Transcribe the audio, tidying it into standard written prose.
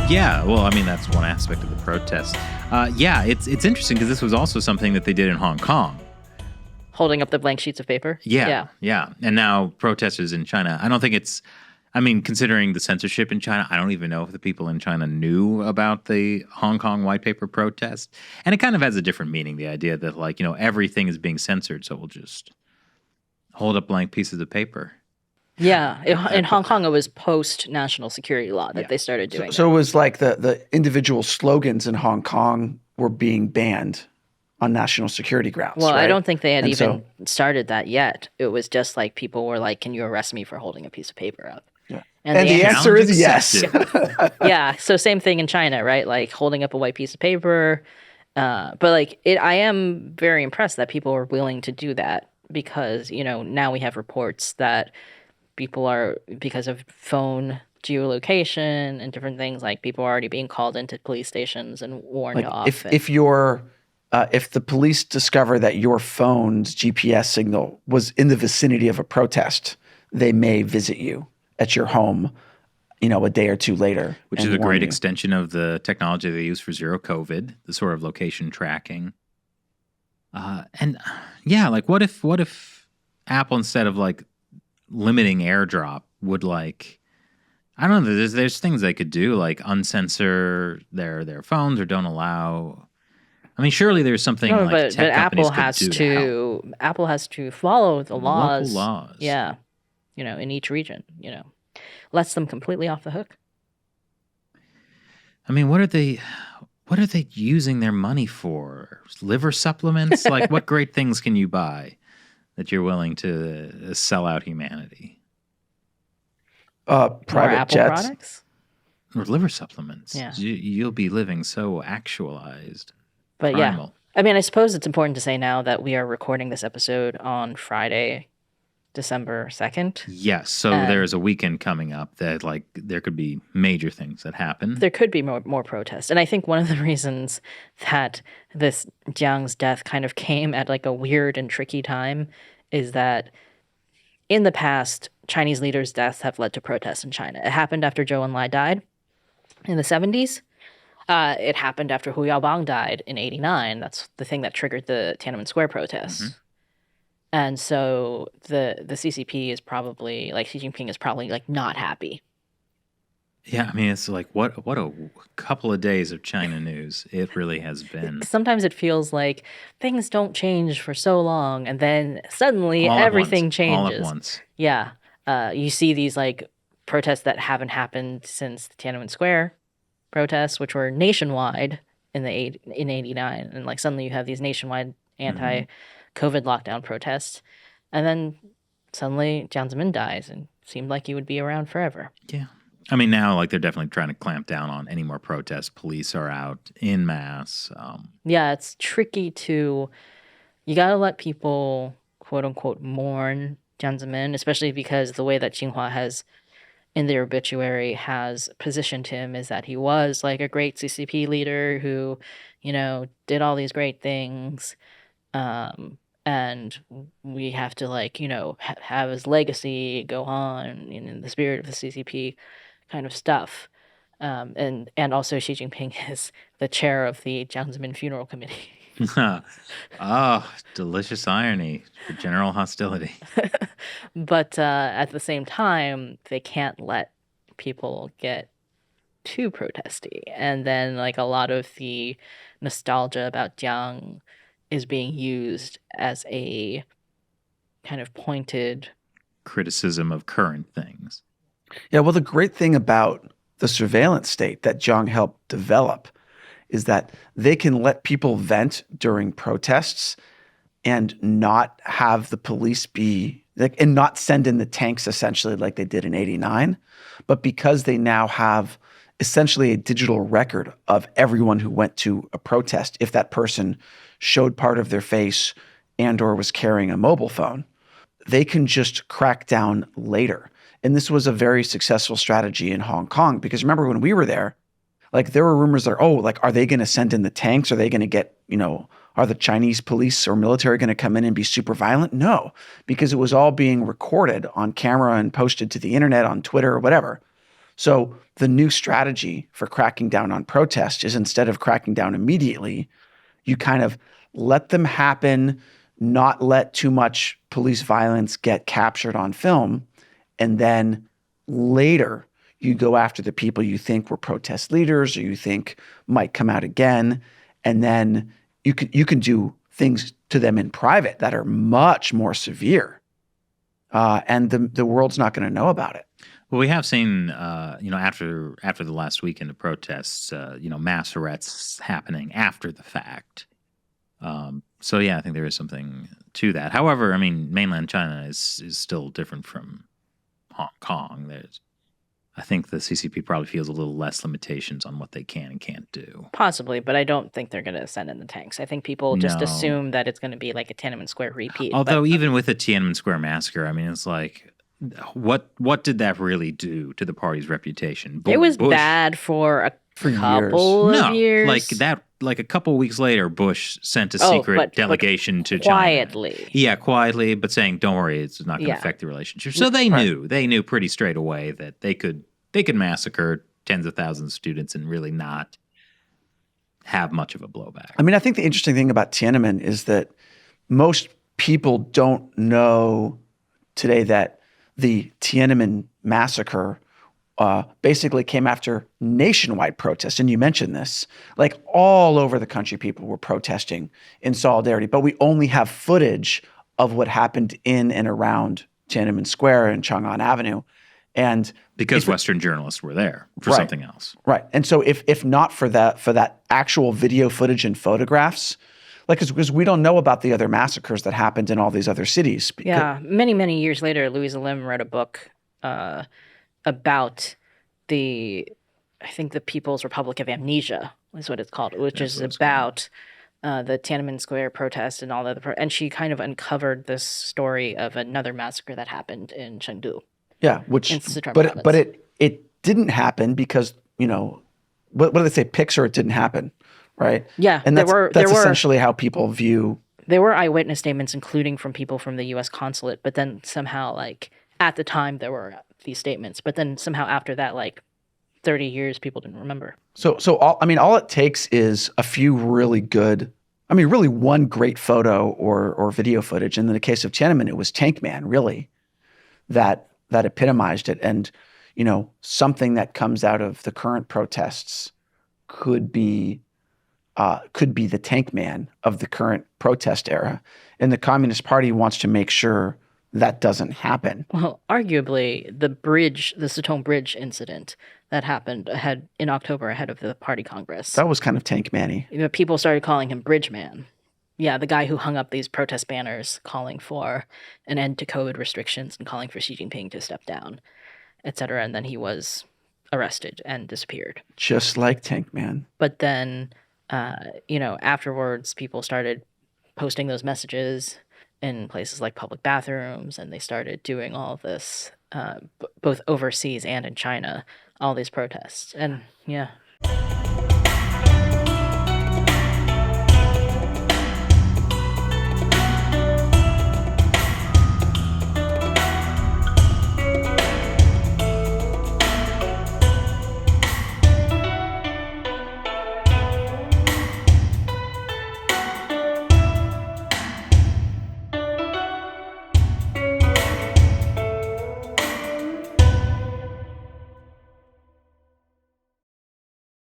Yeah, well, I mean, that's one aspect of the protest. Yeah, it's interesting because this was also something that they did in Hong Kong. Holding up the blank sheets of paper? Yeah. And now protesters in China, I don't think it's, I mean, considering the censorship in China, I don't even know if the people in China knew about the Hong Kong white paper protest. And it kind of has a different meaning, the idea that, like, everything is being censored, so we'll just hold up blank pieces of paper. Yeah, in Hong Kong, it was post-national security law that they started doing So it was like the individual slogans in Hong Kong were being banned on national security grounds. Well, right? I don't think they had started that yet. It was just like people were like, can you arrest me for holding a piece of paper up? Yeah. And the answer is yes. Yeah, so same thing in China, right? Like holding up a white piece of paper. But like I am very impressed that people are willing to do that because, now we have reports that people are, because of phone geolocation and different things, like people are already being called into police stations and warned off. If the police discover that your phone's GPS signal was in the vicinity of a protest, they may visit you at your home, a day or two later. Which is a great extension of the technology they use for zero COVID, the sort of location tracking. And yeah, like what if Apple, instead of like limiting AirDrop, would like, I don't know, there's things they could do, like uncensor their phones or don't allow. I mean, surely there's something like tech companies could do to help. Apple has to follow the laws. Local laws. Yeah. In each region, lets them completely off the hook. I mean, what are they using their money for? Liver supplements? Like, what great things can you buy that you're willing to sell out humanity? Private jets. Products? Or liver supplements. Yeah. You'll be living so actualized. But primal. Yeah, I mean, I suppose it's important to say now that we are recording this episode on Friday, December 2nd. Yes, so there's a weekend coming up that, like, there could be major things that happen. There could be more protests. And I think one of the reasons that this Jiang's death kind of came at, like, a weird and tricky time is that in the past, Chinese leaders' deaths have led to protests in China. It happened after Zhou Enlai died in the 70s. It happened after Hu Yaobang died in 89. That's the thing that triggered the Tiananmen Square protests. Mm-hmm. And so the CCP is probably, like, Xi Jinping is probably, like, not happy. Yeah, I mean, it's like, what a couple of days of China news it really has been. Sometimes it feels like things don't change for so long, and then suddenly everything changes. All at once. Yeah. You see these, like, protests that haven't happened since the Tiananmen Square protests, which were nationwide in 89, and, like, suddenly you have these nationwide anti-COVID lockdown protests, and then suddenly Jiang Zemin dies and seemed like he would be around forever. Yeah. I mean, now, like, they're definitely trying to clamp down on any more protests. Police are out en masse. Yeah, it's tricky you gotta let people, quote unquote, mourn Jiang Zemin, especially because the way that Xinhua has, in their obituary, has positioned him is that he was, like, a great CCP leader who, did all these great things. And we have to, like, have his legacy go on in the spirit of the CCP kind of stuff. And also Xi Jinping is the chair of the Jiang Zemin Funeral Committee. Oh, delicious irony for general hostility. But at the same time, they can't let people get too protesty. And then, like, a lot of the nostalgia about Jiang is being used as a kind of pointed criticism of current things. Yeah, well, the great thing about the surveillance state that Jiang helped develop is that they can let people vent during protests and not have the police be like, and not send in the tanks essentially like they did in 89. But because they now have essentially a digital record of everyone who went to a protest, if that person showed part of their face and or was carrying a mobile phone, they can just crack down later. And this was a very successful strategy in Hong Kong because remember when we were there, like there were rumors that, are they going to send in the tanks? Are they going to get, are the Chinese police or military going to come in and be super violent? No, because it was all being recorded on camera and posted to the internet, on Twitter or whatever. So the new strategy for cracking down on protests is, instead of cracking down immediately, you kind of let them happen, not let too much police violence get captured on film, and then later you go after the people you think were protest leaders or you think might come out again, and then you can do things to them in private that are much more severe, and the world's not going to know about it. Well, we have seen, after the last weekend of protests, mass arrests happening after the fact. So yeah, I think there is something to that. However, I mean, mainland China is still different from Hong Kong. I think the CCP probably feels a little less limitations on what they can and can't do. Possibly, but I don't think they're going to send in the tanks. I think people just No. assume that it's going to be like a Tiananmen Square repeat. Although even with the Tiananmen Square massacre, I mean, it's like, what did that really do to the party's reputation? It was bad for a couple of years. Like a couple of weeks later, Bush sent a secret delegation to China. Quietly. Yeah, quietly, but saying, don't worry, it's not going to affect the relationship. So they knew pretty straight away that they could massacre tens of thousands of students and really not have much of a blowback. I mean, I think the interesting thing about Tiananmen is that most people don't know today that the Tiananmen massacre basically came after nationwide protests. And you mentioned this, like all over the country, people were protesting in solidarity, but we only have footage of what happened in and around Tiananmen Square and Chang'an Avenue. And because Western journalists were there for something else. Right. And so if not for that actual video footage and photographs, like, because we don't know about the other massacres that happened in all these other cities. Yeah. Many, many years later, Louisa Lim wrote a book about I think the People's Republic of Amnesia is what it's called, which is about the Tiananmen Square protest and all the other and she kind of uncovered this story of another massacre that happened in Chengdu. Yeah, but it didn't happen because, what do they say? Pics or it didn't happen, right? Yeah, and that's essentially how people view. There were eyewitness statements, including from people from the U.S. consulate, but then somehow, like at the time, there were these statements, but then somehow after that, like 30 years, people didn't remember. So all it takes is a few really one great photo or video footage, and in the case of Tiananmen, it was Tank Man, really, that epitomized it. And, something that comes out of the current protests could be the Tank Man of the current protest era. And the Communist Party wants to make sure that doesn't happen. Well, arguably, the Sitong Bridge incident that happened in October ahead of the party congress. That was kind of Tank Man-y. People started calling him Bridge Man. Yeah, the guy who hung up these protest banners calling for an end to COVID restrictions and calling for Xi Jinping to step down, etc. And then he was arrested and disappeared. Just like Tank Man. But then, afterwards, people started posting those messages in places like public bathrooms, and they started doing all of this, both overseas and in China, all these protests. And yeah.